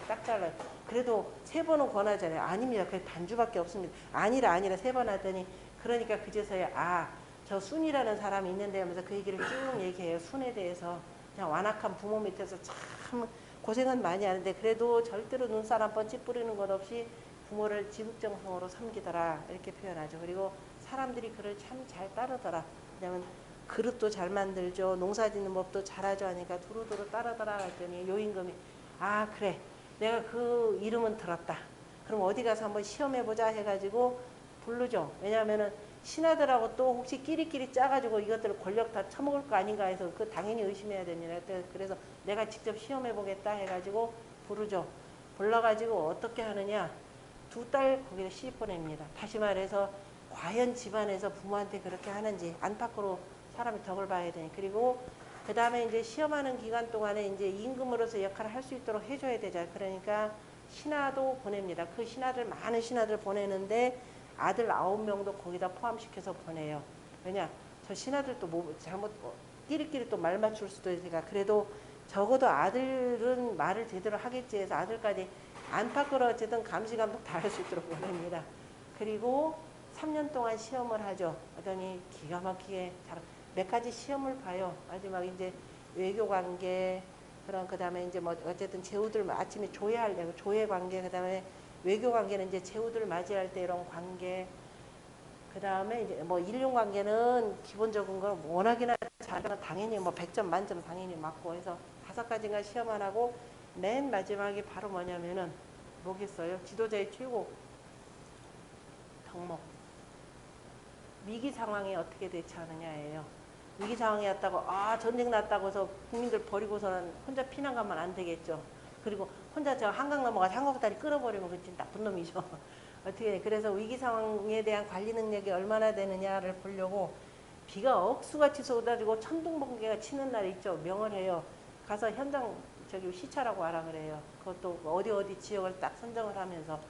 딱 잘라요. 그래도 3번은 권하잖아요. 아닙니다. 그 단주밖에 없습니다. 아니라 3번 하더니 그러니까 그제서야 저 순이라는 사람이 있는데 하면서 그 얘기를 쭉 얘기해요. 순에 대해서 그냥 완악한 부모 밑에서 참 고생은 많이 하는데 그래도 절대로 눈살 한 번 찌푸리는 것 없이 부모를 지극정성으로 섬기더라 이렇게 표현하죠. 그리고 사람들이 그를 참 잘 따르더라. 왜냐면 그릇도 잘 만들죠. 농사짓는 법도 잘하죠 하니까 두루두루 따르더라 했더니 요임금이 그래 내가 그 이름은 들었다. 그럼 어디 가서 한번 시험해보자 해가지고 부르죠. 왜냐하면은 신하들하고 또 혹시 끼리끼리 짜가지고 이것들을 권력 다 처먹을 거 아닌가 해서 그 당연히 의심해야 됩니다. 그래서 내가 직접 시험해보겠다 해가지고 부르죠. 불러가지고 어떻게 하느냐. 2달 거기다 시집 보냅니다. 다시 말해서 과연 집안에서 부모한테 그렇게 하는지 안팎으로 사람이 덕을 봐야 되니. 그리고 그 다음에 이제 시험하는 기간 동안에 이제 임금으로서 역할을 할 수 있도록 해줘야 되잖아요. 그러니까 신하도 보냅니다. 그 신하들, 많은 신하들 보내는데 아들 9명도 거기다 포함시켜서 보내요. 왜냐? 저 신하들도 뭐 잘못, 끼리끼리 또 말 맞출 수도 있으니까. 그래도 적어도 아들은 말을 제대로 하겠지 해서 아들까지 안팎으로 어쨌든 감시감독 다 할 수 있도록 보냅니다. 그리고 3년 동안 시험을 하죠. 그러더니 기가 막히게 몇 가지 시험을 봐요. 마지막 이제 외교 관계, 그 다음에 이제 뭐 어쨌든 제후들 아침에 조회하려고 조회 관계, 그 다음에 외교 관계는 이제 제후들 맞이할 때 이런 관계, 그 다음에 이제 뭐 인륜 관계는 기본적인 걸 워낙이나 잘하면 당연히 뭐 100점 만점 당연히 맞고 해서 5가지가 시험을 하고 맨 마지막이 바로 뭐냐면은 뭐겠어요? 지도자의 최고 덕목. 위기 상황에 어떻게 대처하느냐예요. 위기 상황이 왔다고 전쟁 났다고 해서 국민들 버리고서는 혼자 피난 가면 안 되겠죠. 그리고 혼자 저 한강 넘어가서 한국다리 끌어버리면 그 진짜 나쁜 놈이죠. 어떻게 그래서 위기 상황에 대한 관리 능력이 얼마나 되느냐를 보려고 비가 억수같이 쏟아지고 천둥번개가 치는 날이 있죠. 명을 해요. 가서 현장 시찰하고 와라 그래요. 그것도 어디 지역을 딱 선정을 하면서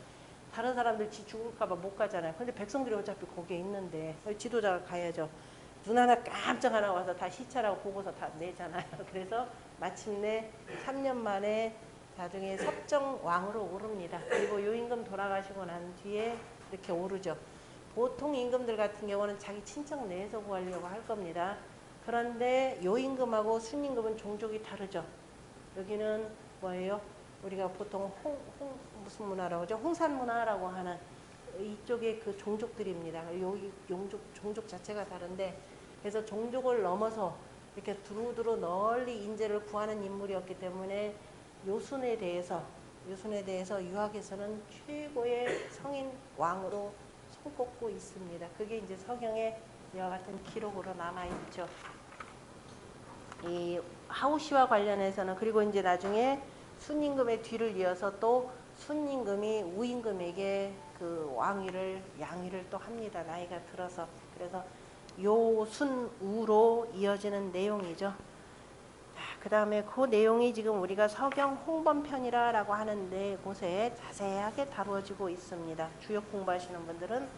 다른 사람들 죽을까봐 못 가잖아요. 근데 백성들이 어차피 거기에 있는데 지도자가 가야죠. 눈 하나 깜짝 하나 와서 다 시찰하고 보고서 다 내잖아요. 그래서 마침내 3년 만에 나중에 섭정왕으로 오릅니다. 그리고 요임금 돌아가시고 난 뒤에 이렇게 오르죠. 보통 임금들 같은 경우는 자기 친척 내에서 구하려고 할 겁니다. 그런데 요임금하고 순임금은 종족이 다르죠. 여기는 뭐예요? 우리가 보통 무슨 문화라고 하죠? 홍산 문화라고 하는 이쪽의 그 종족들입니다. 여기 종족 자체가 다른데, 그래서 종족을 넘어서 이렇게 두루두루 널리 인재를 구하는 인물이었기 때문에 요순에 대해서 유학에서는 최고의 성인 왕으로 손꼽고 있습니다. 그게 이제 서경에 이와 같은 기록으로 남아 있죠. 이 하우시와 관련해서는, 그리고 이제 나중에 순임금의 뒤를 이어서 또 순임금이 우임금에게 그 양위를 또 합니다. 나이가 들어서. 그래서 요순우로 이어지는 내용이죠. 그 다음에 그 내용이 지금 우리가 서경 홍범편이라고 하는데 곳에 자세하게 다루어지고 있습니다. 주역 공부하시는 분들은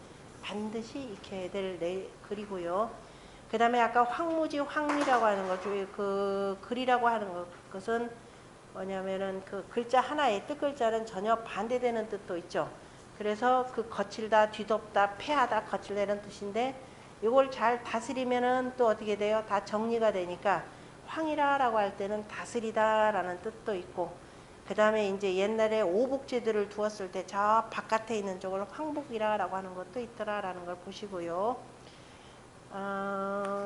반드시 익혀야 될 글이고요. 그 다음에 아까 황무지 황리라고 하는 것 중에 그 글이라고 하는 것은 뭐냐면은 그 글자 하나의 뜻글자는 전혀 반대되는 뜻도 있죠. 그래서 그 거칠다, 뒤덮다, 패하다, 거칠다는 뜻인데 이걸 잘 다스리면은 또 어떻게 돼요? 다 정리가 되니까 황이라라고 할 때는 다스리다라는 뜻도 있고, 그 다음에 이제 옛날에 오복제들을 두었을 때 저 바깥에 있는 쪽을 황복이라라고 하는 것도 있더라라는 걸 보시고요.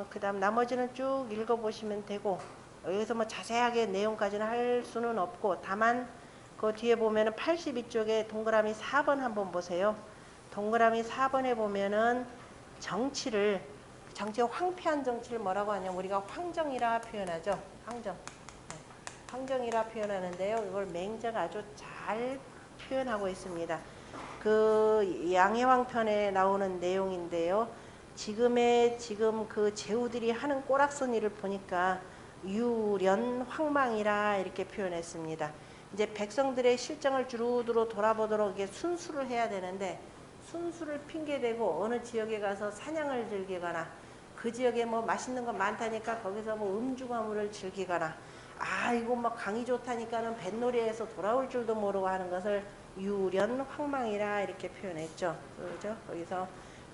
그 다음 나머지는 쭉 읽어보시면 되고, 여기서 뭐 자세하게 내용까지는 할 수는 없고, 다만 그 뒤에 보면은 82쪽에 동그라미 4번 한번 보세요. 동그라미 4번에 보면은 정치의 황폐한 정치를 뭐라고 하냐면 우리가 황정이라 표현하죠. 황정이라 표현하는데요. 이걸 맹자가 아주 잘 표현하고 있습니다. 그 양해왕편에 나오는 내용인데요. 지금 그 제후들이 하는 꼬락서니를 보니까 유련 황망이라 이렇게 표현했습니다. 이제 백성들의 실정을 주루두루 돌아보도록 이게 순수를 해야 되는데, 순수를 핑계대고 어느 지역에 가서 사냥을 즐기거나, 그 지역에 뭐 맛있는 거 많다니까 거기서 뭐 음주가물을 즐기거나, 이거 뭐 강이 좋다니까는 뱃놀이에서 돌아올 줄도 모르고 하는 것을 유련 황망이라 이렇게 표현했죠. 그죠? 거기서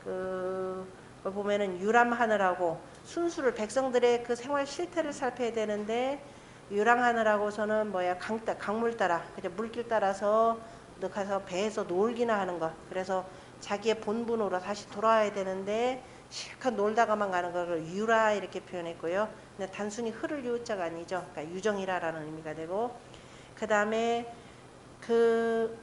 그걸 보면은 유람하느라고 순수를, 백성들의 그 생활 실태를 살펴야 되는데, 유랑하느라고서는 강물 따라, 그냥 물길 따라서 가서 배에서 놀기나 하는 것. 그래서 자기의 본분으로 다시 돌아와야 되는데 실컷 놀다가만 가는 것을 유라 이렇게 표현했고요. 근데 단순히 흐를 유자가 아니죠. 그러니까 유정이라라는 의미가 되고, 그 다음에 그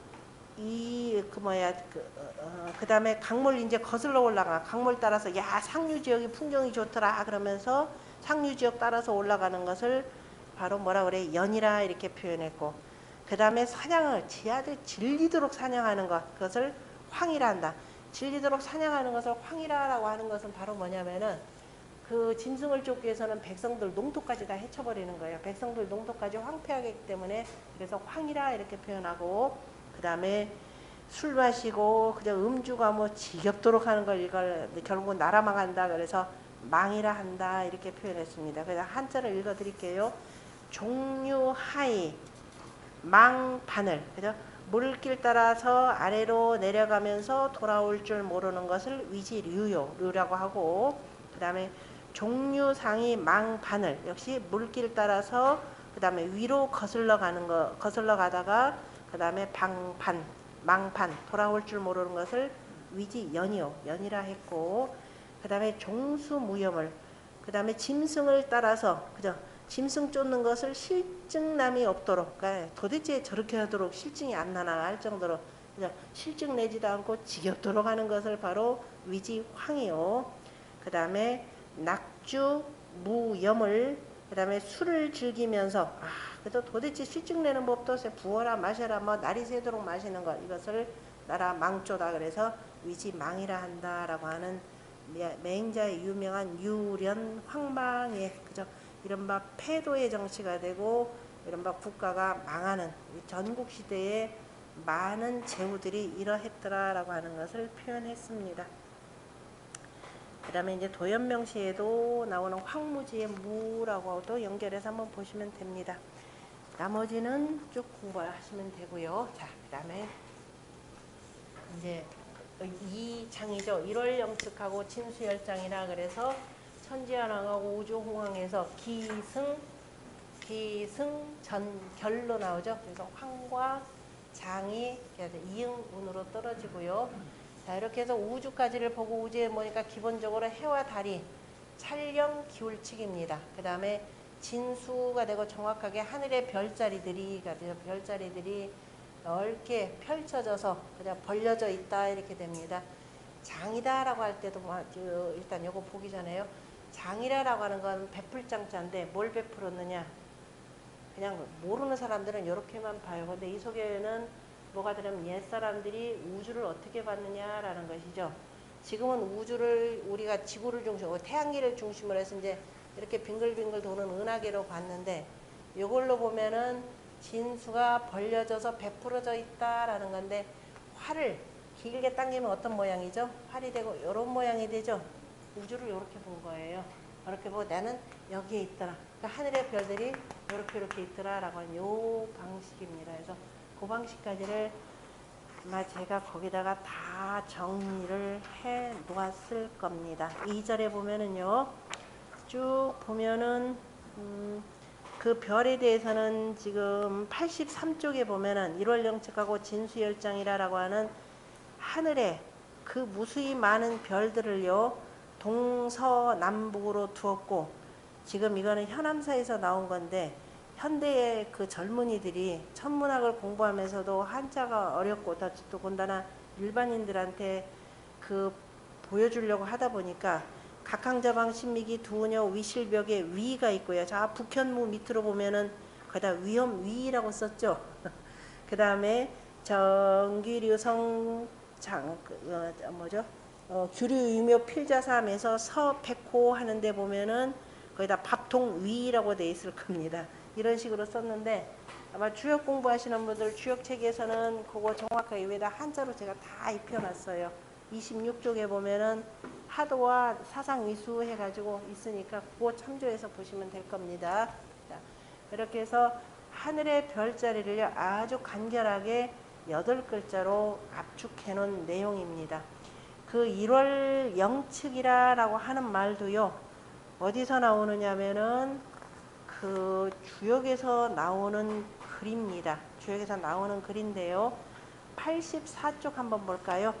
다음에 강물 이제 거슬러 올라가. 강물 따라서 상류 지역이 풍경이 좋더라 그러면서 상류 지역 따라서 올라가는 것을 바로 뭐라 그래? 연이라 이렇게 표현했고, 그 다음에 사냥을 지하들 질리도록 사냥하는 것, 그것을 황이라 한다. 질리도록 사냥하는 것을 황이라라고 하는 것은 바로 뭐냐면은 그 짐승을 쫓기 위해서는 백성들 농토까지 다 해쳐버리는 거예요. 백성들 농토까지 황폐하기 때문에, 그래서 황이라 이렇게 표현하고, 그 다음에 술 마시고 그냥 음주가 뭐 지겹도록 하는 걸 이걸 결국은 나라 망한다. 그래서 망이라 한다 이렇게 표현했습니다. 그래서 한자를 읽어드릴게요. 종류하이 망바늘, 그죠? 물길 따라서 아래로 내려가면서 돌아올 줄 모르는 것을 위지류라고 하고, 그 다음에 종류상이 망바늘, 역시 물길 따라서 그 다음에 위로 거슬러 가다가 그 다음에 망판, 돌아올 줄 모르는 것을 연이라 했고, 그 다음에 종수무염을, 그 다음에 짐승을 따라서, 그죠? 짐승 쫓는 것을 실증남이 없도록, 그러니까 도대체 저렇게 하도록 실증이 안 나나 할 정도로 그냥 실증 내지도 않고 지겹도록 하는 것을 바로 위지황이요. 그 다음에 낙주 무염을, 그 다음에 술을 즐기면서 그래도 도대체 실증 내는 법도 없어요. 부어라 마셔라 뭐 날이 새도록 마시는 것, 이것을 나라 망조다. 그래서 위지망이라 한다라고 하는 맹자의 유명한 유련 황망의, 그죠? 이른바 패도의 정치가 되고 이른바 국가가 망하는 전국 시대에 많은 제후들이 이러했더라라고 하는 것을 표현했습니다. 그 다음에 이제 도연명시에도 나오는 황무지의 무라고도 연결해서 한번 보시면 됩니다. 나머지는 쭉 공부하시면 되고요. 자, 그 다음에 이제 이 장이죠. 1월 영측하고 진수열장이라 그래서 천지환왕하고 우주홍황에서 기승전결로 나오죠. 그래서 황과 장이 이응운으로 떨어지고요. 자, 이렇게 해서 우주까지를 보고 우주에 보니까 기본적으로 해와 달이 찰령 기울치기입니다. 그 다음에 진수가 되고 정확하게 하늘의 별자리들이 넓게 펼쳐져서 그냥 벌려져 있다 이렇게 됩니다. 장이다라고 할 때도 일단 요거 보기 전에요. 장이라고 하는 건 베풀장자인데 뭘 베풀었느냐? 그냥 모르는 사람들은 이렇게만 봐요. 근데 이 속에는 뭐가 들으면 옛사람들이 우주를 어떻게 봤느냐라는 것이죠. 지금은 우주를 우리가 지구를 중심으로 태양계를 중심으로 해서 이제 이렇게 빙글빙글 도는 은하계로 봤는데 이걸로 보면은 진수가 벌려져서 베풀어져 있다라는 건데 활을 길게 당기면 어떤 모양이죠? 활이 되고 이런 모양이 되죠. 우주를 이렇게 본 거예요. 이렇게 보고 나는 여기에 있더라. 그러니까 하늘의 별들이 이렇게 있더라라고 하는 요 방식입니다. 그래서 그 방식까지를 아마 제가 거기다가 다 정리를 해 놓았을 겁니다. 2절에 보면은요. 쭉 보면은 그 별에 대해서는 지금 83쪽에 보면은 1월 영측하고 진수열장이라고 하는 하늘에 그 무수히 많은 별들을요 동서남북으로 두었고, 지금 이거는 현암사에서 나온 건데 현대의 그 젊은이들이 천문학을 공부하면서도 한자가 어렵고 또 건다나 일반인들한테 그 보여주려고 하다 보니까 각항저방 신미기 두녀 위실벽에 위가 있고요. 자, 북현무 밑으로 보면은 거기다 위험위라고 썼죠. 그 다음에 정기류성 규류유묘 필자삼에서 서백호 하는데 보면은 거기다 밥통위라고 돼 있을 겁니다. 이런 식으로 썼는데 아마 주역 공부하시는 분들 주역책에서는 그거 정확하게 위에다 한자로 제가 다 입혀놨어요. 26쪽에 보면은 하도와 사상위수 해가지고 있으니까 그거 참조해서 보시면 될 겁니다. 자, 이렇게 해서 하늘의 별자리를 아주 간결하게 8글자로 압축해 놓은 내용입니다. 그 1월 영측이라고 하는 말도요. 어디서 나오느냐면은 그 주역에서 나오는 글입니다. 주역에서 나오는 글인데요. 84쪽 한번 볼까요?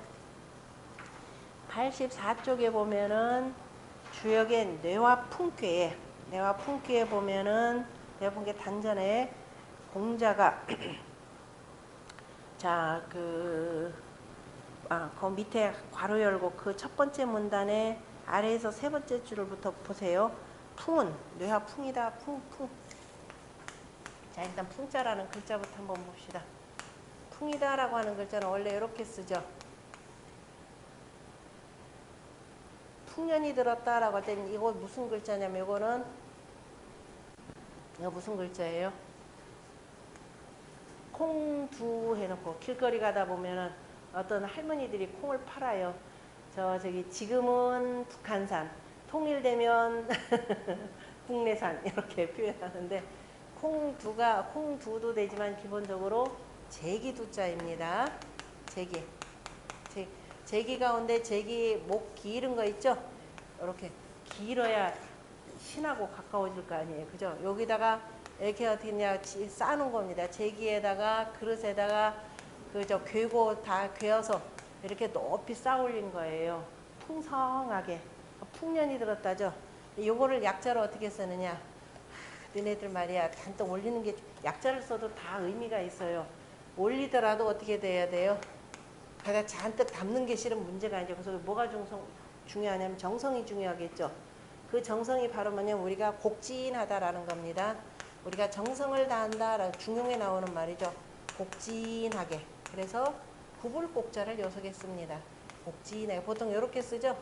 84쪽에 보면은 주역의 뇌와 풍괴에 보면은 뇌와 풍괴 단전에 공자가 자, 그 밑에 괄호 열고 그 첫 번째 문단에 아래에서 세 번째 줄부터 보세요. 풍은 뇌와 풍이다. 풍. 자, 일단 풍자라는 글자부터 한번 봅시다. 풍이다라고 하는 글자는 원래 이렇게 쓰죠. 풍년이 들었다라고 할 때는 이거 무슨 글자냐면 이거 무슨 글자예요? 콩두 해놓고 길거리 가다 보면은 어떤 할머니들이 콩을 팔아요. 저기 지금은 북한산, 통일되면 국내산 이렇게 표현하는데 콩두도 되지만 기본적으로 제기두자입니다. 제기 가운데 제기 목 기른 거 있죠? 이렇게 길어야 신하고 가까워질 거 아니에요. 그죠? 여기다가 이렇게 어떻게 그냥 쌓는 겁니다. 제기에다가 그릇에다가 그저 괴고 다 괴어서 이렇게 높이 쌓아 올린 거예요. 풍성하게. 풍년이 들었다죠. 요거를 약자로 어떻게 쓰느냐. 너네들 말이야. 잔뜩 올리는 게 약자를 써도 다 의미가 있어요. 올리더라도 어떻게 돼야 돼요? 그러니까 잔뜩 담는 게 실은 문제가 아니죠. 그래서 뭐가 중요하냐면 정성이 중요하겠죠. 그 정성이 바로 뭐냐면 우리가 곡진하다라는 겁니다. 우리가 정성을 다한다. 중용에 나오는 말이죠. 곡진하게. 그래서 구불곡자를 요속에 씁니다. 곡진하게. 보통 이렇게 쓰죠.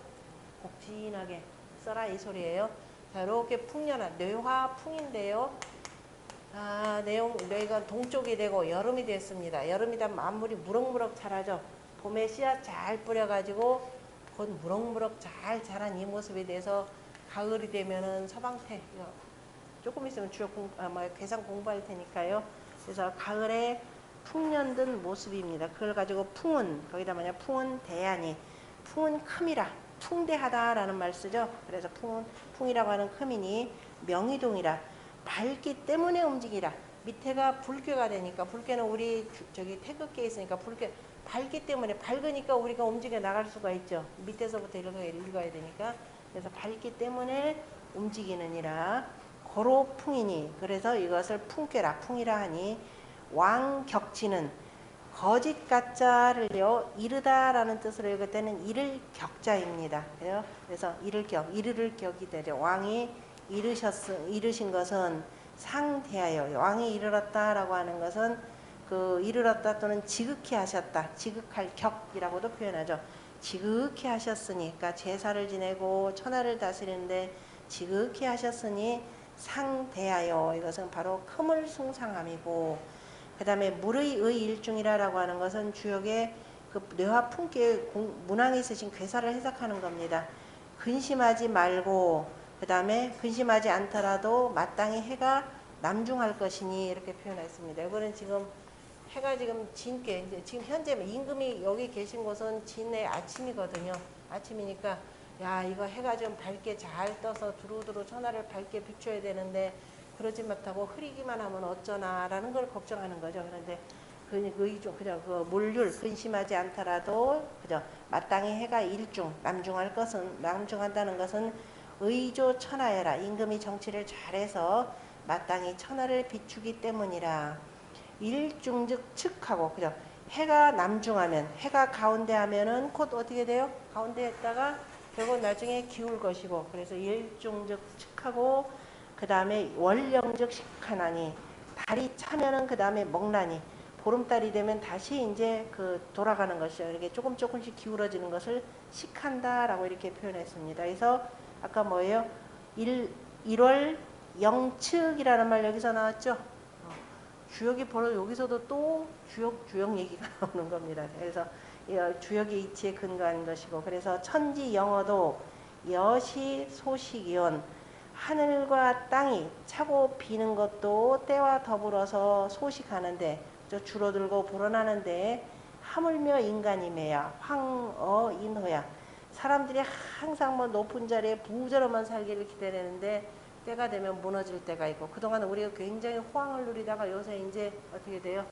곡진하게 써라 이 소리예요. 자, 이렇게 풍년한 뇌화풍인데요. 뇌가 동쪽이 되고 여름이 됐습니다. 여름이 되면 만물이 무럭무럭 자라죠. 봄에 씨앗 잘 뿌려가지고 곧 무럭무럭 잘 자란 이 모습에 대해서 가을이 되면은 서방태 조금 있으면 계산 공부할 테니까요. 그래서 가을에 풍년든 모습입니다. 그걸 가지고 풍은 거기다 만약 풍은 대안이 풍은 큼이라 풍대하다라는 말 쓰죠. 그래서 풍이라고 하는 큼이니 명이동이라 밝기 때문에 움직이라. 밑에가 불괴가 되니까 불괴는 우리 저기 태극기에 있으니까 불괴 밝기 때문에 밝으니까 우리가 움직여 나갈 수가 있죠. 밑에서부터 읽어야 되니까. 그래서 밝기 때문에 움직이느니라. 고로 풍이니 그래서 이것을 풍괴라 풍이라 하니 왕격지는 거짓 가짜를요 이르다라는 뜻으로 읽을 때는 이를 격자입니다. 그래서 이르를 격이 되죠. 왕이 이르신 것은 상대하여 왕이 이르렀다라고 하는 것은 그 이르렀다 또는 지극히 하셨다. 지극할 격이라고도 표현하죠. 지극히 하셨으니까 제사를 지내고 천하를 다스리는데 지극히 하셨으니 상대하여 이것은 바로 큼을 숭상함이고 그 다음에 물의 일중이라고 하는 것은 주역의 그 뇌와 풍기의 문항에 쓰신 괴사를 해석하는 겁니다. 근심하지 말고 그 다음에 근심하지 않더라도 마땅히 해가 남중할 것이니 이렇게 표현했습니다. 이거는 지금 해가 지금 진게 이제 지금 현재 임금이 여기 계신 곳은 진의 아침이거든요. 아침이니까 야 이거 해가 좀 밝게 잘 떠서 두루두루 천하를 밝게 비춰야 되는데 그러지 못하고 흐리기만 하면 어쩌나라는 걸 걱정하는 거죠. 그런데 그냥 그 몰률 근심하지 않더라도 그죠 마땅히 해가 일중 남중한다는 것은 의조 천하여라 임금이 정치를 잘해서 마땅히 천하를 비추기 때문이라. 일중즉 측하고 그죠 해가 남중하면 해가 가운데 하면은 곧 어떻게 돼요? 가운데 했다가 결국 나중에 기울 것이고 그래서 일중즉 측하고 그 다음에 월령즉 식하나니 달이 차면은 그 다음에 먹나니 보름달이 되면 다시 이제 그 돌아가는 것이죠. 이렇게 조금씩 기울어지는 것을 식한다라고 이렇게 표현했습니다. 그래서 아까 뭐예요? 1월 영측이라는 말 여기서 나왔죠. 주역이 바로 여기서도 또 주역 얘기가 나오는 겁니다. 그래서 주역의 이치에 근거한 것이고 그래서 천지 영어도 여시 소식이온 하늘과 땅이 차고 비는 것도 때와 더불어서 소식하는데 줄어들고 불어나는데 하물며 인간임에야 황어인호야 사람들이 항상 뭐 높은 자리에 부자로만 살기를 기다리는데 때가 되면 무너질 때가 있고 그동안 우리가 굉장히 호황을 누리다가 요새 이제 어떻게 돼요?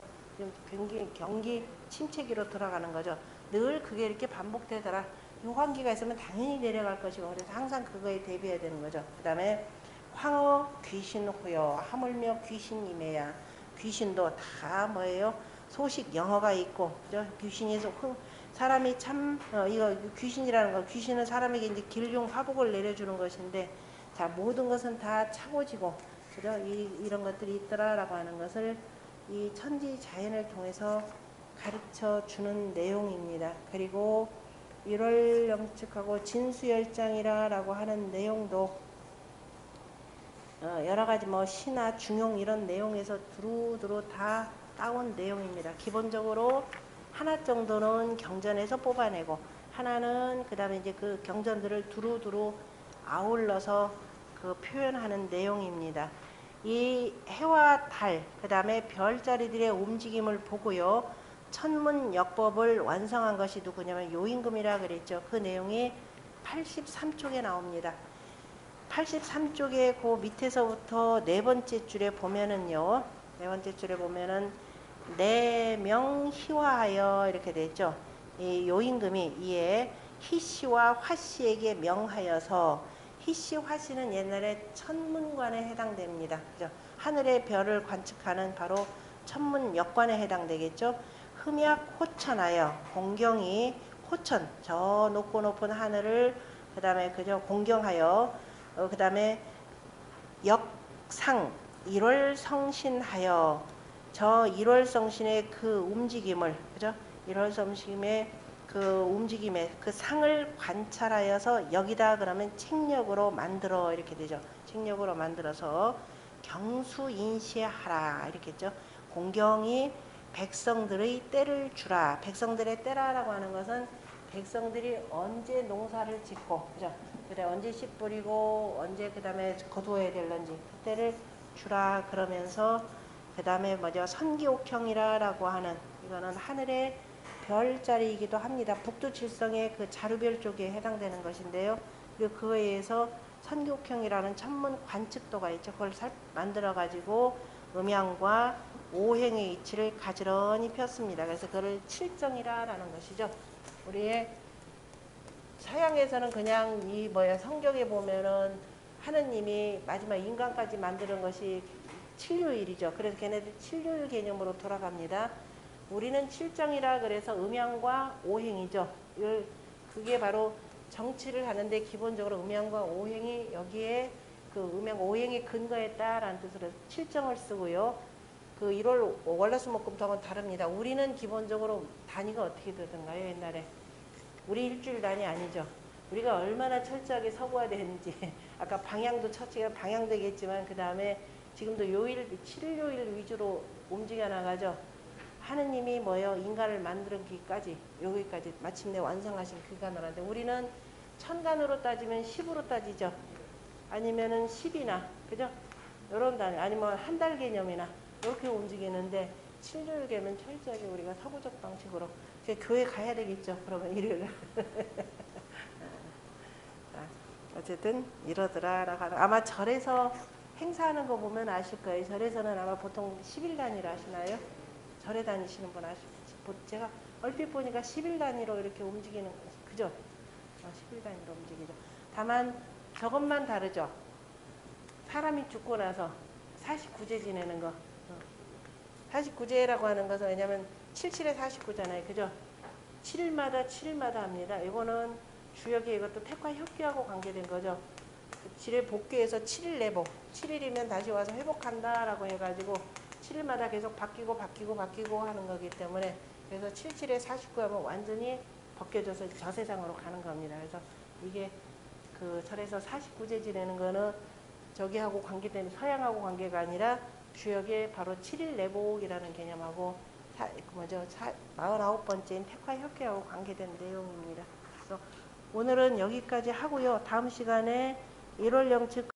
지금 경기 침체기로 돌아가는 거죠. 늘 그게 이렇게 반복되더라. 호황기가 있으면 당연히 내려갈 것이고 그래서 항상 그거에 대비해야 되는 거죠. 그 다음에 황어 귀신호여 하물며 귀신임에야 귀신도 다 뭐예요? 소식 영어가 있고 그죠? 귀신이 사람이 참 이거 귀신이라는 거 귀신은 사람에게 이제 길용 화복을 내려주는 것인데 자 모든 것은 다 차고지고 그죠? 이런 것들이 있더라라고 하는 것을 이 천지 자연을 통해서 가르쳐 주는 내용입니다. 그리고 1월 영측하고 진수열장이라고 하는 내용도 여러 가지 뭐 시나 중용 이런 내용에서 두루두루 다 따온 내용입니다. 기본적으로 하나 정도는 경전에서 뽑아내고 하나는 그 다음에 이제 그 경전들을 두루두루 아울러서 그 표현하는 내용입니다. 이 해와 달, 그 다음에 별자리들의 움직임을 보고요. 천문역법을 완성한 것이 누구냐면 요임금이라 그랬죠. 그 내용이 83쪽에 나옵니다. 83쪽에 그 밑에서부터 네 번째 줄에 보면은요. 네 번째 줄에 보면은 내명희화하여 이렇게 되죠. 이 요임금이 이에 희씨와 화씨에게 명하여서 희씨 화씨는 옛날에 천문관에 해당됩니다. 그죠? 하늘의 별을 관측하는 바로 천문역관에 해당되겠죠. 흠약 호천하여 공경이 호천 저 높은 하늘을 그 다음에 그죠 공경하여 그 다음에 역상 1월 성신하여 저 1월 성신의 그 움직임을 그죠 1월 성신의 그 움직임의 그 상을 관찰하여서 여기다 그러면 책력으로 만들어 이렇게 되죠. 책력으로 만들어서 경수인시하라 이렇게 했죠. 공경이 백성들의 때를 주라. 백성들의 때라라고 하는 것은 백성들이 언제 농사를 짓고, 그죠? 그래, 언제 씨 뿌리고, 언제 그 다음에 거두어야 될런지, 그때를 주라 그러면서, 그 다음에 뭐죠? 선기옥형이라고 하는, 이거는 하늘의 별자리이기도 합니다. 북두칠성의 그 자루별 쪽에 해당되는 것인데요. 그리고 그거에 의해서 선기옥형이라는 천문 관측도가 있죠. 그걸 만들어 가지고 음양과 오행의 이치를 가지런히 폈습니다. 그래서 그걸 칠정이라는 것이죠. 우리의 서양에서는 그냥 이 뭐야 성경에 보면은 하느님이 마지막 인간까지 만드는 것이 칠요일이죠. 그래서 걔네들 칠요일 개념으로 돌아갑니다. 우리는 칠정이라 그래서 음양과 오행이죠. 그게 바로 정치를 하는데 기본적으로 음양과 오행이 여기에 그 음양 오행의 근거에 따라는 뜻으로 칠정을 쓰고요. 그 1월 월화수목금토는 다릅니다. 우리는 기본적으로 단위가 어떻게 되던가요? 옛날에 우리 일주일 단위 아니죠. 우리가 얼마나 철저하게 서구화 되는지 아까 방향도 처치가 방향되겠지만 그 다음에 지금도 요일 7일 요일 위주로 움직여 나가죠. 하느님이 뭐요 인간을 만들기까지 여기까지 마침내 완성하신 기간으로 하는데 우리는 천간으로 따지면 10으로 따지죠. 아니면은 10이나 그죠? 이런 단위 아니면 한 달 개념이나 이렇게 움직이는데 7일 개면 철저하게 우리가 서구적 방식으로 교회 가야 되겠죠. 그러면 일요일 어쨌든 이러더라. 아마 절에서 행사하는 거 보면 아실 거예요. 절에서는 아마 보통 10일 단위로 하시나요? 절에 다니시는 분 아시죠? 제가 얼핏 보니까 10일 단위로 이렇게 움직이는 거죠. 그죠? 10일 단위로 움직이죠. 다만 저것만 다르죠. 사람이 죽고 나서 49제 지내는 거. 49제라고 하는 것은 왜냐면 77에 49잖아요. 그죠? 7일마다 합니다. 이거는 주역이 이것도 태화협기하고 관계된 거죠. 질의 복귀해서 7일 내복. 7일이면 다시 와서 회복한다라고 해가지고 7일마다 계속 바뀌고 하는 거기 때문에 그래서 77에 49 하면 완전히 벗겨져서 저 세상으로 가는 겁니다. 그래서 이게 그 절에서 49제 지내는 거는 저기하고 관계되는 서양하고 관계가 아니라 주역의 바로 7일 내복이라는 개념하고 49번째인 태화협계하고 관계된 내용입니다. 그래서 오늘은 여기까지 하고요. 다음 시간에 1월 영측